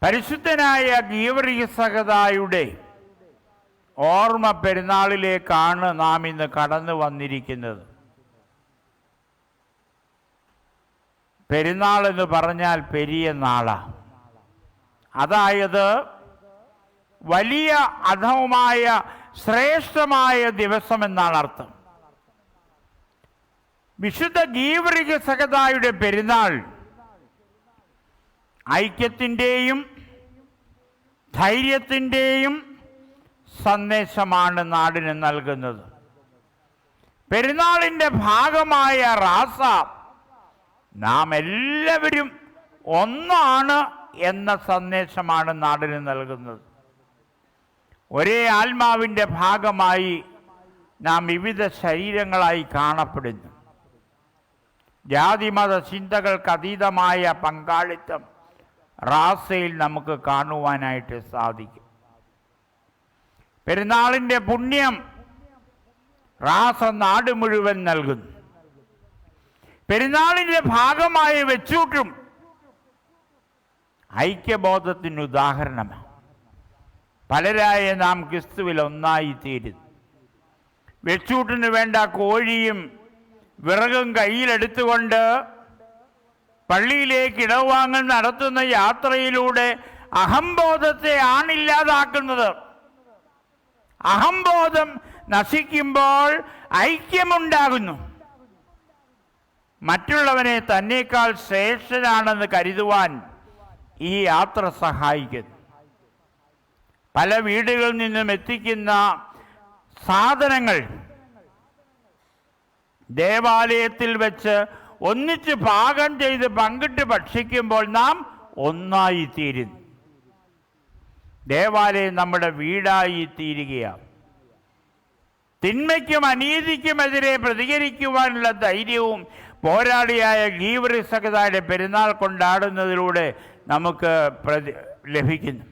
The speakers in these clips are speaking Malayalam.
പരിശുദ്ധനായ ഗീവർഗീസ് സഹദായുടെ ഓർമ്മ പെരുന്നാളിലേക്കാണ് നാം ഇന്ന് കടന്നു വന്നിരിക്കുന്നത്. പെരുന്നാൾ എന്ന് പറഞ്ഞാൽ പെരിയ നാളാണ്. അതായത് വലിയ അധമമായ ശ്രേഷ്ഠമായ ദിവസം എന്നാണ് അർത്ഥം. വിശുദ്ധ ഗീവർഗീസ് സഹദായുടെ പെരുന്നാൾ ഐക്യത്തിൻ്റെയും ധൈര്യത്തിൻ്റെയും സന്ദേശമാണ് നാടിന് നൽകുന്നത്. പെരുന്നാളിൻ്റെ ഭാഗമായ റാസ നാം എല്ലാവരും ഒന്നാണ് എന്ന സന്ദേശമാണ് നാടിന് നൽകുന്നത്. ഒരേ ആത്മാവിൻ്റെ ഭാഗമായി നാം വിവിധ ശരീരങ്ങളായി കാണപ്പെടുന്നു. ജാതിമത ചിന്തകൾക്ക് അതീതമായ പങ്കാളിത്തം റാസയിൽ നമുക്ക് കാണുവാനായിട്ട് സാധിക്കും. പെരുന്നാളിൻ്റെ പുണ്യം റാസ നാട് മുഴുവൻ നൽകുന്നു. പെരുന്നാളിൻ്റെ ഭാഗമായ വെച്ചൂട്ടും ഐക്യബോധത്തിന് ഉദാഹരണമാണ്. പലരായ നാം ക്രിസ്തുവിൽ ഒന്നായിത്തീരുന്നു. വെച്ചൂട്ടിന് വേണ്ട കോഴിയും വിറകും കയ്യിലെടുത്തുകൊണ്ട് പള്ളിയിലേക്ക് ഇടവാങ്ങൽ നടത്തുന്ന യാത്രയിലൂടെ അഹംബോധത്തെ ആണില്ലാതാക്കുന്നത്. അഹംബോധം നശിക്കുമ്പോൾ ഐക്യമുണ്ടാകുന്നു. മറ്റുള്ളവനെ തന്നേക്കാൾ ശ്രേഷ്ഠനാണെന്ന് കരുതുവാൻ ഈ യാത്ര സഹായിക്കുന്നു. പല വീടുകളിൽ നിന്നും എത്തിക്കുന്ന സാധനങ്ങൾ ദേവാലയത്തിൽ വെച്ച് ഒന്നിച്ച് പാകം ചെയ്ത് പങ്കിട്ട് ഭക്ഷിക്കുമ്പോൾ നാം ഒന്നായിത്തീരുന്നു. ദേവാലയം നമ്മുടെ വീടായി തീരുകയാണ്. തിന്മയ്ക്കും അനീതിക്കുമെതിരെ പ്രതികരിക്കുവാനുള്ള ധൈര്യവും പോരാളിയായ ഗീവർഗീസ് സഹദായുടെ പെരുന്നാൾ കൊണ്ടാടുന്നതിലൂടെ നമുക്ക് ലഭിക്കുന്നു.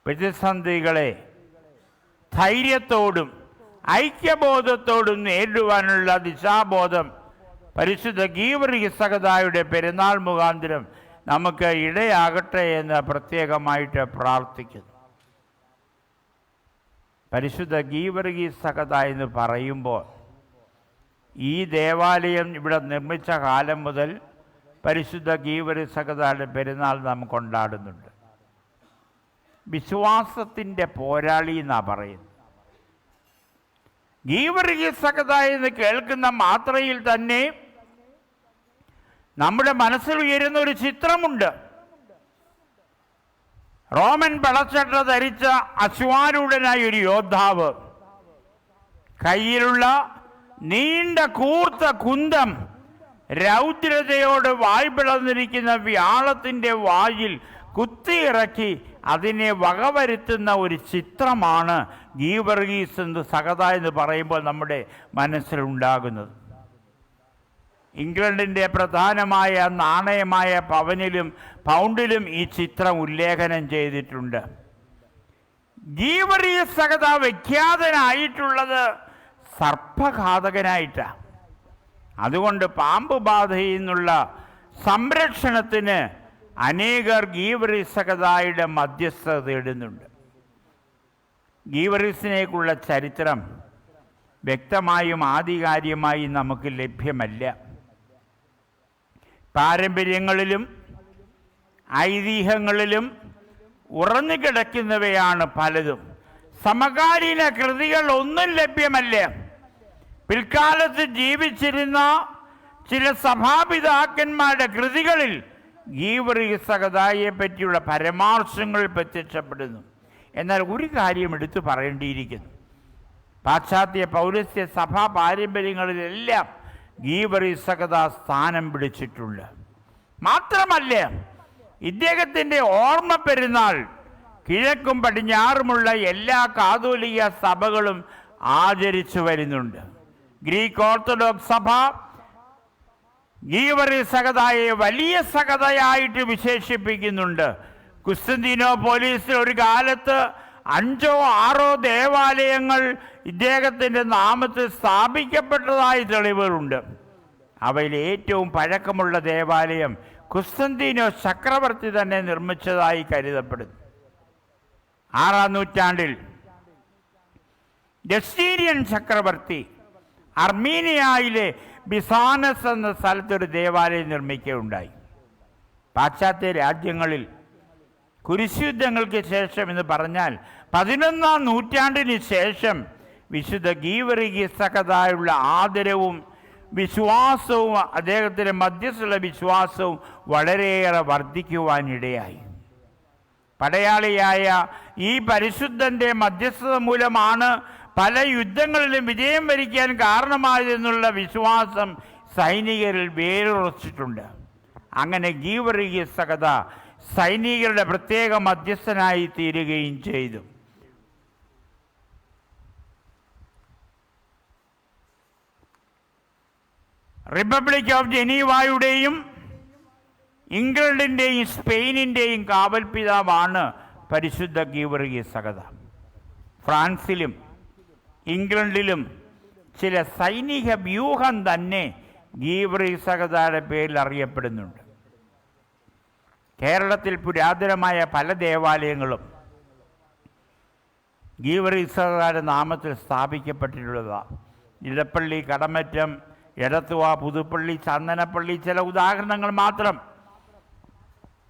പ്രതിസന്ധികളെ ധൈര്യത്തോടും ഐക്യബോധത്തോടും നേരിടുവാനുള്ള ദിശാബോധം പരിശുദ്ധ ഗീവർഗീസ് സഹദായുടെ പെരുന്നാൾ മുഖാന്തരം നമുക്ക് ഇടയാകട്ടെ എന്ന് പ്രത്യേകമായിട്ട് പ്രാർത്ഥിക്കുന്നു. പരിശുദ്ധ ഗീവർഗീസ് സഹദാ എന്ന് പറയുമ്പോൾ ഈ ദേവാലയം ഇവിടെ നിർമ്മിച്ച കാലം മുതൽ പരിശുദ്ധ ഗീവർഗീസ് സഹദായുടെ പെരുന്നാൾ നാം കൊണ്ടാടുന്നുണ്ട്. വിശ്വാസത്തിൻ്റെ പോരാളി എന്നാണ് പറയുന്നത്. ഗീവർഗീസ് സഹദാ എന്ന് കേൾക്കുന്ന മാത്രയിൽ തന്നെ നമ്മുടെ മനസ്സിൽ ഉയരുന്ന ഒരു ചിത്രമുണ്ട്. റോമൻ പടച്ചട്ട ധരിച്ച അശ്വാരൂഢനായ ഒരു യോദ്ധാവ്, കയ്യിലുള്ള നീണ്ട കൂർത്ത കുന്തം രൗദ്രതയോട് വായ് പിളർന്നിരിക്കുന്ന വ്യാളത്തിൻ്റെ വായിൽ കുത്തിയിറക്കി അതിനെ വകവരുത്തുന്ന ഒരു ചിത്രമാണ് ഗീവർഗീസ് സഹദാ എന്ന് പറയുമ്പോൾ നമ്മുടെ മനസ്സിലുണ്ടാകുന്നത്. ഇംഗ്ലണ്ടിൻ്റെ പ്രധാനമായ നാണയമായ പൗണ്ടിലും ഈ ചിത്രം ഉല്ലേഖനം ചെയ്തിട്ടുണ്ട്. ഗീവർഗീസ് സഹദാ വിഖ്യാതനായിട്ടുള്ളത് സർപ്പഘാതകനായിട്ടാണ്. അതുകൊണ്ട് പാമ്പ് ബാധയിൽ നിന്നുള്ള സംരക്ഷണത്തിന് അനേകർ ഗീവർഗീസ് സഹദായുടെ മധ്യസ്ഥത തേടുന്നുണ്ട്. ഗീവർഗീസിനേക്കുള്ള ചരിത്രം വ്യക്തമായും ആധികാരികമായും നമുക്ക് ലഭ്യമല്ല. പാരമ്പര്യങ്ങളിലും ഐതിഹ്യങ്ങളിലും ഉറഞ്ഞു കിടക്കുന്നവയാണ് പലതും. സമകാലീന കൃതികൾ ഒന്നും ലഭ്യമല്ല. പിൽക്കാലത്ത് ജീവിച്ചിരുന്ന ചില സഭാപിതാക്കന്മാരുടെ കൃതികളിൽ ഗീവർഗീസ് സഹദായെ പറ്റിയുള്ള പരാമർശങ്ങൾ പ്രത്യക്ഷപ്പെടുന്നു. എന്നാൽ ഒരു കാര്യം എടുത്തു പറയേണ്ടിയിരിക്കുന്നു. പാശ്ചാത്യ പൗരസ്ത്യ സഭാ പാരമ്പര്യങ്ങളിലെല്ലാം ഗീവർഗീസ് സഹദാ സ്ഥാനം പിടിച്ചിട്ടുണ്ട്. മാത്രമല്ല, ഇദ്ദേഹത്തിൻ്റെ ഓർമ്മ പെരുന്നാൾ കിഴക്കും പടിഞ്ഞാറുമുള്ള എല്ലാ കാതോലിക സഭകളും ആചരിച്ചു വരുന്നുണ്ട്. ഗ്രീക്ക് ഓർത്തഡോക്സ് സഭ ഗീവർഗീസ് സഹദായെ വലിയ സഹദയായിട്ട് വിശേഷിപ്പിക്കുന്നുണ്ട്. കുസ്തന്തീനോപ്പോലിസിൽ ഒരു കാലത്ത് 5 or 6 ദേവാലയങ്ങൾ ഇദ്ദേഹത്തിൻ്റെ നാമത്തിൽ സ്ഥാപിക്കപ്പെട്ടതായി തെളിവുകളുണ്ട്. അവയിൽ ഏറ്റവും പഴക്കമുള്ള ദേവാലയം കുസ്തന്തീനോസ് ചക്രവർത്തി തന്നെ നിർമ്മിച്ചതായി കരുതപ്പെടുന്നു. 6-ാം നൂറ്റാണ്ടിൽ ജസ്റ്റീനിയൻ ചക്രവർത്തി അർമീനിയയിലെ ബിസാനസ് എന്ന സ്ഥലത്തൊരു ദേവാലയം നിർമ്മിക്കുകയുണ്ടായി. പാശ്ചാത്യ രാജ്യങ്ങളിൽ കുരിശുയുദ്ധങ്ങൾക്ക് ശേഷം എന്ന് പറഞ്ഞാൽ 11-ാം നൂറ്റാണ്ടിന് ശേഷം വിശുദ്ധ ഗീവർഗീസകതായുള്ള ആദരവും വിശ്വാസവും അദ്ദേഹത്തിൻ്റെ മധ്യസ്ഥുള്ള വിശ്വാസവും വളരെയേറെ വർദ്ധിക്കുവാനിടയായി. പടയാളിയായ ഈ പരിശുദ്ധൻ്റെ മധ്യസ്ഥത മൂലമാണ് പല യുദ്ധങ്ങളിലും വിജയം വരിക്കാൻ കാരണമായതെന്നുള്ള വിശ്വാസം സൈനികരിൽ വേരുറച്ചിട്ടുണ്ട്. അങ്ങനെ ഗീവർഗീസകത സൈനികരുടെ പ്രത്യേക മധ്യസ്ഥനായി തീരുകയും ചെയ്തു. റിപ്പബ്ലിക് ഓഫ് ജനീവയുടെയും ഇംഗ്ലണ്ടിൻ്റെയും സ്പെയിനിൻ്റെയും കാവൽ പിതാവാണ് പരിശുദ്ധ ഗീവർഗീസകത. ഫ്രാൻസിലും ഇംഗ്ലണ്ടിലും ചില സൈനിക വ്യൂഹം തന്നെ ഗീവർഗീസകതയുടെ പേരിൽ അറിയപ്പെടുന്നുണ്ട്. കേരളത്തിൽ പുരാതനമായ പല ദേവാലയങ്ങളും ഗീവർഗീസകതയുടെ നാമത്തിൽ സ്ഥാപിക്കപ്പെട്ടിട്ടുള്ളതാണ്. ഇടപ്പള്ളി, കടമറ്റം, എടത്തുവ, പുതുപ്പള്ളി, ചന്ദനപ്പള്ളി ചില ഉദാഹരണങ്ങൾ മാത്രം.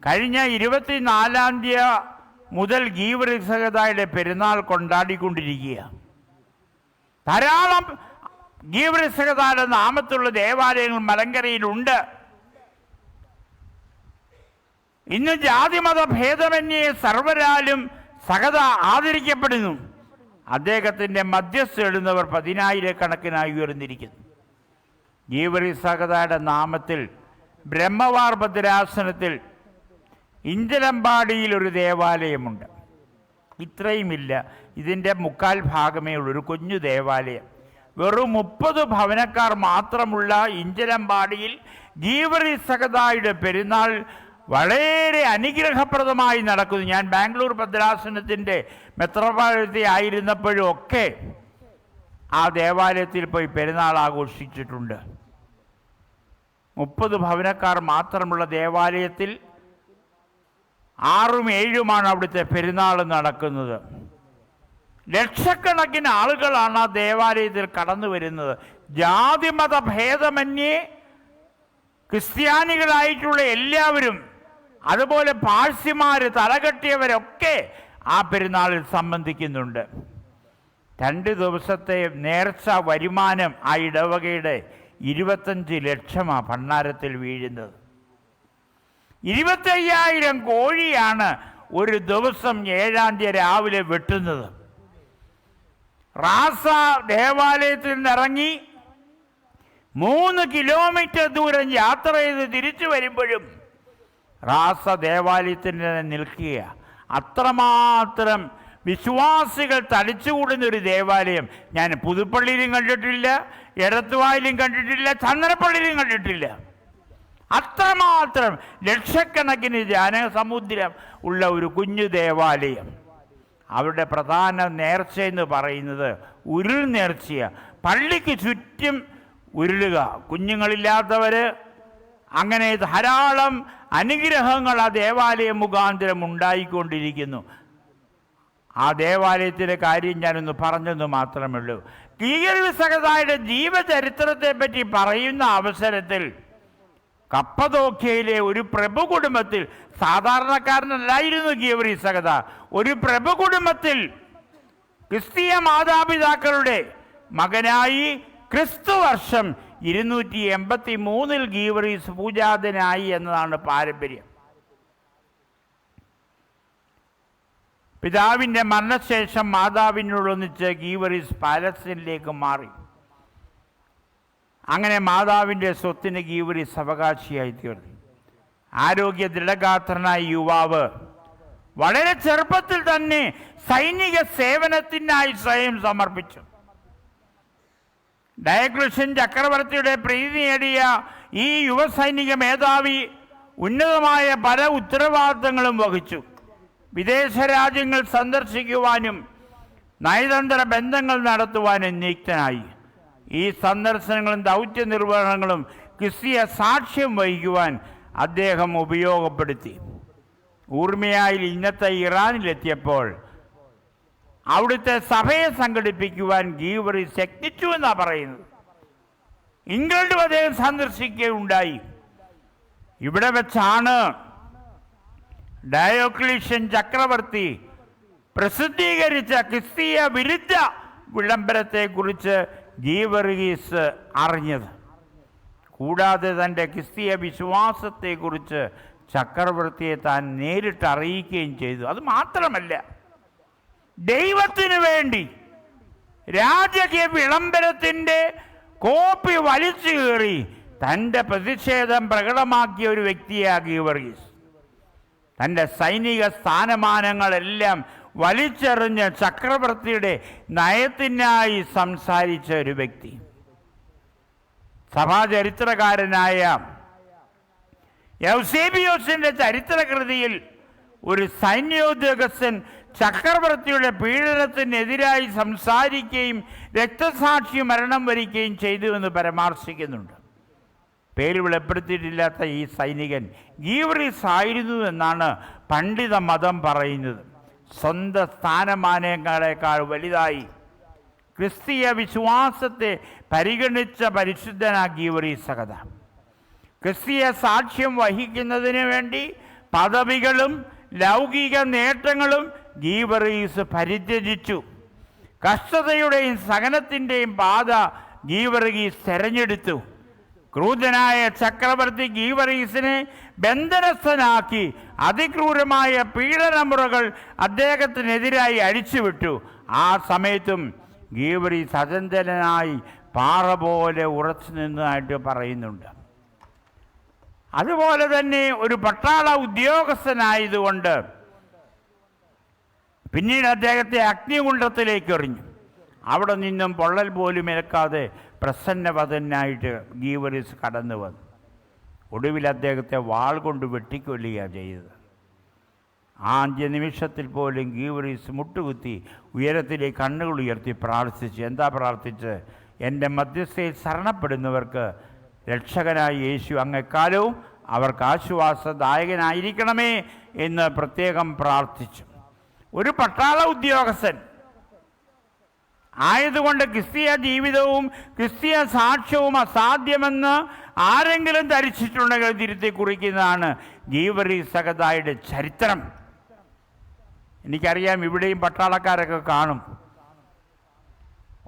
കഴിഞ്ഞ 24-ാം തീയതി മുതൽ ഗീവർഗീസകതയുടെ പെരുന്നാൾ കൊണ്ടാടിക്കൊണ്ടിരിക്കുക. ധാരാളം ഗീവർഗീസകതയുടെ നാമത്തിലുള്ള ദേവാലയങ്ങൾ മലങ്കരയിലുണ്ട്. ഇന്ന് ജാതിമത ഭേദമന്യേ സർവരാലും സകത ആദരിക്കപ്പെടുന്നു. അദ്ദേഹത്തിൻ്റെ മധ്യസ്ഥ എഴുന്നവർ 10,000-കണക്കിനായി ഉയർന്നിരിക്കുന്നു. ഗീവർഗീസകതയുടെ നാമത്തിൽ ബ്രഹ്മവാർ ഭദ്രാസനത്തിൽ ഇഞ്ചലമ്പാടിയിൽ ഒരു ദേവാലയമുണ്ട്. ഇത്രയുമില്ല, ഇതിൻ്റെ 1/4 ഭാഗമേ ഉള്ളൂ. ഒരു കുഞ്ഞു ദേവാലയം. വെറും 30 ഭവനക്കാർ മാത്രമുള്ള ഇഞ്ചലമ്പാടിയിൽ ഗീവർഗീസകതയുടെ പെരുന്നാൾ വളരെ അനുഗ്രഹപ്രദമായി നടക്കുന്നു. ഞാൻ ബാംഗ്ലൂർ ഭദ്രാസനത്തിൻ്റെ മെത്രോപൊളിറ്റൻ ആയിരുന്നപ്പോഴും ഒക്കെ ആ ദേവാലയത്തിൽ പോയി പെരുന്നാൾ ആഘോഷിച്ചിട്ടുണ്ട്. 30 ഭവനക്കാർ മാത്രമുള്ള ദേവാലയത്തിൽ 6ഉം 7ഉമാണ് അവിടുത്തെ പെരുന്നാൾ നടക്കുന്നത്. ലക്ഷക്കണക്കിന് ആളുകളാണ് ആ ദേവാലയത്തിൽ കടന്നു വരുന്നത്. ജാതിമത ഭേദമന്യേ ക്രിസ്ത്യാനികളായിട്ടുള്ള എല്ലാവരും, അതുപോലെ പാഴ്സിമാർ, തലകെട്ടിയവരൊക്കെ ആ പെരുന്നാളിൽ സംബന്ധിക്കുന്നുണ്ട്. 2 ദിവസത്തെ നേർച്ച വരുമാനം ആ ഇടവകയുടെ 25 ലക്ഷമാണ് ഭണ്ഡാരത്തിൽ വീഴുന്നത്. 25,000 കോഴിയാണ് ഒരു ദിവസം 7-ാം തീയതി രാവിലെ വെട്ടുന്നത്. റാസ ദേവാലയത്തിൽ നിന്നിറങ്ങി 3 കിലോമീറ്റർ ദൂരം യാത്ര ചെയ്ത് തിരിച്ചു വരുമ്പോഴും റാസ ദേവാലയത്തിന് നിൽക്കുക. അത്രമാത്രം വിശ്വാസികൾ തടിച്ചുകൂടുന്നൊരു ദേവാലയം ഞാൻ പുതുപ്പള്ളിയിലും കണ്ടിട്ടില്ല, എടത്തുവായിലും കണ്ടിട്ടില്ല, ചന്ദനപ്പള്ളിയിലും കണ്ടിട്ടില്ല. അത്രമാത്രം ലക്ഷക്കണക്കിന് ജനസമുദ്രം ഉള്ള ഒരു കുഞ്ഞു ദേവാലയം. അവരുടെ പ്രധാന നേർച്ചയെന്ന് പറയുന്നത് ഉരുൾ നേർച്ചയാണ്. പള്ളിക്ക് ചുറ്റും ഉരുളുക. കുഞ്ഞുങ്ങളില്ലാത്തവർ, അങ്ങനെ ധാരാളം അനുഗ്രഹങ്ങൾ ആ ദേവാലയം മുഖാന്തരം ഉണ്ടായിക്കൊണ്ടിരിക്കുന്നു. ആ ദേവാലയത്തിൻ്റെ കാര്യം ഞാനൊന്ന് പറഞ്ഞെന്ന് മാത്രമേ ഉള്ളൂ. ഗീവർഗീസകതയുടെ ജീവചരിത്രത്തെ പറ്റി പറയുന്ന അവസരത്തിൽ കപ്പദോക്യയിലെ ഒരു പ്രഭു കുടുംബത്തിൽ, സാധാരണക്കാരനല്ലായിരുന്നു ഗീവർഗീസകത, ഒരു പ്രഭു കുടുംബത്തിൽ ക്രിസ്തീയ മാതാപിതാക്കളുടെ മകനായി ക്രിസ്തുവർഷം 283 ഗീവർഗീസ് പൂജാതനായി എന്നതാണ് പാരമ്പര്യം. പിതാവിൻ്റെ മരണശേഷം മാതാവിനോടൊന്നിച്ച് ഗീവർഗീസ് പാലസ്തീനിലേക്ക് മാറി. അങ്ങനെ മാതാവിൻ്റെ സ്വത്തിന് ഗീവർഗീസ് അവകാശിയായി തീർന്നു. ആരോഗ്യ ദൃഢഗാത്രനായ യുവാവ് വളരെ ചെറുപ്പത്തിൽ തന്നെ സൈനിക സേവനത്തിനായി സ്വയം സമർപ്പിച്ചു. ഡയക്ലഷ്യൻ ചക്രവർത്തിയുടെ പ്രീതി നേടിയ ഈ യുവസൈനിക മേധാവി ഉന്നതമായ പല ഉത്തരവാദിത്തങ്ങളും വഹിച്ചു. വിദേശ രാജ്യങ്ങൾ സന്ദർശിക്കുവാനും നയതന്ത്ര ബന്ധങ്ങൾ നടത്തുവാനും നിയുക്തനായി. ഈ സന്ദർശനങ്ങളും ദൗത്യ നിർവഹണങ്ങളും ക്രിസ്തീയ സാക്ഷ്യം വഹിക്കുവാൻ അദ്ദേഹം ഉപയോഗപ്പെടുത്തി. ഊർമിയായിൽ ഇന്നത്തെ ഇറാനിലെത്തിയപ്പോൾ അവിടുത്തെ സഭയെ സംഘടിപ്പിക്കുവാൻ ഗീവറീസ് യത്നിച്ചു എന്നാണ് പറയുന്നത്. ഇംഗ്ലണ്ടും അദ്ദേഹം സന്ദർശിക്കുകയുണ്ടായി. ഇവിടെ വെച്ചാണ് ഡയോക്ലീഷ്യൻ ചക്രവർത്തി പ്രസിദ്ധീകരിച്ച ക്രിസ്തീയ വിരുദ്ധ വിളംബരത്തെക്കുറിച്ച് ഗീവറീസ് അറിഞ്ഞത്. കൂടാതെ തൻ്റെ ക്രിസ്തീയ വിശ്വാസത്തെക്കുറിച്ച് ചക്രവർത്തിയെ താൻ നേരിട്ട് അറിയിക്കുകയും ചെയ്തു. അത് മാത്രമല്ല, ദൈവത്തിന് വേണ്ടി രാജകീയ വിളംബരത്തിൻ്റെ കോപ്പി വലിച്ചു കീറി തൻ്റെ പ്രതിഷേധം പ്രകടമാക്കിയ ഒരു വ്യക്തിയാണ് ഗീവറീസ്. തൻ്റെ സൈനിക സ്ഥാനമാനങ്ങളെല്ലാം വലിച്ചെറിഞ്ഞ് ചക്രവർത്തിയുടെ നയത്തിനായി സംസാരിച്ച ഒരു വ്യക്തി. സഭാചരിത്രകാരനായ യൗസേബിയോസിൻ്റെ ചരിത്രകൃതിയിൽ ഒരു സൈന്യോദ്യോഗസ്ഥൻ ചക്രവർത്തിയുടെ പീഡനത്തിനെതിരായി സംസാരിക്കുകയും രക്തസാക്ഷി മരണം വരിക്കുകയും ചെയ്തു എന്ന് പരാമർശിക്കുന്നുണ്ട്. പേര് വെളിപ്പെടുത്തിയിട്ടില്ലാത്ത ഈ സൈനികൻ ഗീവറീസ് ആയിരുന്നു എന്നാണ് പണ്ഡിത മതം പറയുന്നത്. സ്വന്തം സ്ഥാനമാനങ്ങളെക്കാൾ വലുതായി ക്രിസ്തീയ വിശ്വാസത്തെ പരിഗണിച്ച പരിശുദ്ധനാ ഗീവറീസ് സഹത. ക്രിസ്തീയ സാക്ഷ്യം വഹിക്കുന്നതിന് വേണ്ടി പദവികളും ലൗകിക നേട്ടങ്ങളും ഗീവറീസ് പരിത്യജിച്ചു. കഷ്ടതയുടെയും സഹനത്തിൻ്റെയും പാത ഗീവറീസ് തെരഞ്ഞെടുത്തു. ക്രൂരനായ ചക്രവർത്തി ഗീവറീസിനെ ബന്ധനസ്ഥനാക്കി അതിക്രൂരമായ പീഡനമുറകൾ അദ്ദേഹത്തിനെതിരായി അഴിച്ചുവിട്ടു. ആ സമയത്തും ഗീവറീസ് അചഞ്ചലനായി പാറ പോലെ ഉറച്ചു നിന്നതായിട്ട് പറയുന്നുണ്ട്. അതുപോലെ തന്നെ ഒരു പട്ടാള ഉദ്യോഗസ്ഥനായതുകൊണ്ട് പിന്നീട് അദ്ദേഹത്തെ അഗ്നികുണ്ഡത്തിലേക്ക് എറിഞ്ഞു. അവിടെ നിന്നും പൊള്ളൽ പോലും ഏൽക്കാതെ പ്രസന്നവദനായിട്ട് ഗീവറീസ് കടന്നു വന്നു. ഒടുവിൽ അദ്ദേഹത്തെ വാൾ കൊണ്ട് വെട്ടിക്കൊല്ലുകയാണ് ചെയ്തത്. ആ അന്ത്യനിമിഷത്തിൽ പോലും ഗീവറീസ് മുട്ടുകുത്തി ഉയരത്തിലേക്ക് കണ്ണുകൾ ഉയർത്തി പ്രാർത്ഥിച്ചു. എന്താ പ്രാർത്ഥിച്ച്? എൻ്റെ മധ്യസ്ഥയിൽ ശരണപ്പെടുന്നവർക്ക് രക്ഷകനായ യേശു അങ്ങെക്കാലവും അവർക്ക് ആശ്വാസദായകനായിരിക്കണമേ എന്ന് പ്രത്യേകം പ്രാർത്ഥിച്ചു. ഒരു പട്ടാള ഉദ്യോഗസ്ഥൻ ആയതുകൊണ്ട് ക്രിസ്തീയ ജീവിതവും ക്രിസ്തീയ സാക്ഷ്യവും അസാധ്യമെന്ന് ആരെങ്കിലും ധരിച്ചിട്ടുണ്ടെങ്കിൽ തിരുത്തി കുറിക്കുന്നതാണ് ഗീവറീസ് സഹതായുടെ ചരിത്രം. എനിക്കറിയാം, ഇവിടെയും പട്ടാളക്കാരൊക്കെ കാണും.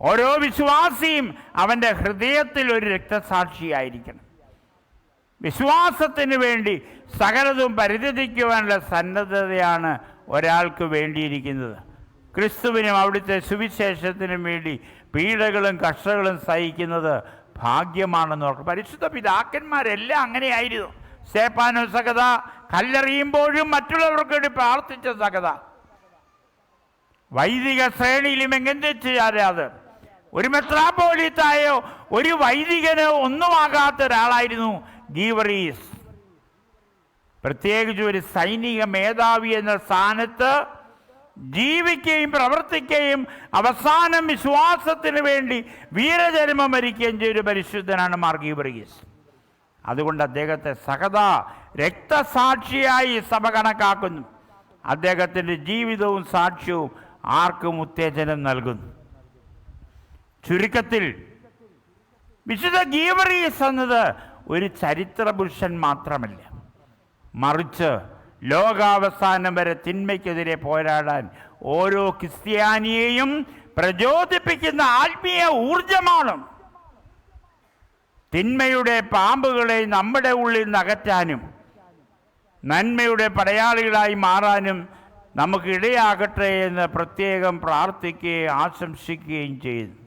ഓരോ വിശ്വാസിയും അവൻ്റെ ഹൃദയത്തിൽ ഒരു രക്തസാക്ഷിയായിരിക്കണം. വിശ്വാസത്തിന് വേണ്ടി സകലതും പരിത്യജിക്കുവാനുള്ള സന്നദ്ധതയാണ് ഒരാൾക്ക് വേണ്ടിയിരിക്കുന്നത്. ക്രിസ്തുവിനും അവിടുത്തെ സുവിശേഷത്തിനും വേണ്ടി പീഡകളും കഷ്ടങ്ങളും സഹിക്കുന്നത് ഭാഗ്യമാണെന്ന് ഓർക്കും. പരിശുദ്ധ പിതാക്കന്മാരെല്ലാം അങ്ങനെയായിരുന്നു. സ്തേഫാനോ സഹത കല്ലെറിയുമ്പോഴും മറ്റുള്ളവർക്ക് വേണ്ടി പ്രാർത്ഥിച്ച സഹത. വൈദിക ശ്രേണിയിലും എങ്ങനെ ചെയ്യാതെ ഒരു മെത്രാപ്പോലീത്തായോ ഒരു വൈദികനോ ഒന്നുമാകാത്ത ഒരാളായിരുന്നു ഗീവറീസ്. പ്രത്യേകിച്ച് ഒരു സൈനിക മേധാവി എന്ന സ്ഥാനത്ത് ജീവിക്കുകയും പ്രവർത്തിക്കുകയും അവസാനം വിശ്വാസത്തിന് വേണ്ടി വീരചരമം വരിക്കുകയും ചെയ്തൊരു പരിശുദ്ധനാണ് മാർ ഗീവറീസ്. അതുകൊണ്ട് അദ്ദേഹത്തെ സഹത രക്തസാക്ഷിയായി സഭ കണക്കാക്കുന്നു. അദ്ദേഹത്തിൻ്റെ ജീവിതവും സാക്ഷ്യവും ആർക്കും ഉത്തേജനം നൽകുന്നു. ചുരുക്കത്തിൽ വിശുദ്ധ ഗീവറീസ് എന്നത് ഒരു ചരിത്ര പുരുഷൻ മാത്രമല്ല, മറിച്ച് ലോകാവസാനം വരെ തിന്മയ്ക്കെതിരെ പോരാടാൻ ഓരോ ക്രിസ്ത്യാനിയെയും പ്രചോദിപ്പിക്കുന്ന ആത്മീയ ഊർജമാണ്. തിന്മയുടെ പാമ്പുകളെ നമ്മുടെ ഉള്ളിൽ നിന്ന് അകറ്റാനും നന്മയുടെ പടയാളികളായി മാറാനും നമുക്ക് ഇടയാകട്ടെ എന്ന് പ്രത്യേകം പ്രാർത്ഥിക്കുകയും ആശംസിക്കുകയും ചെയ്യുന്നു.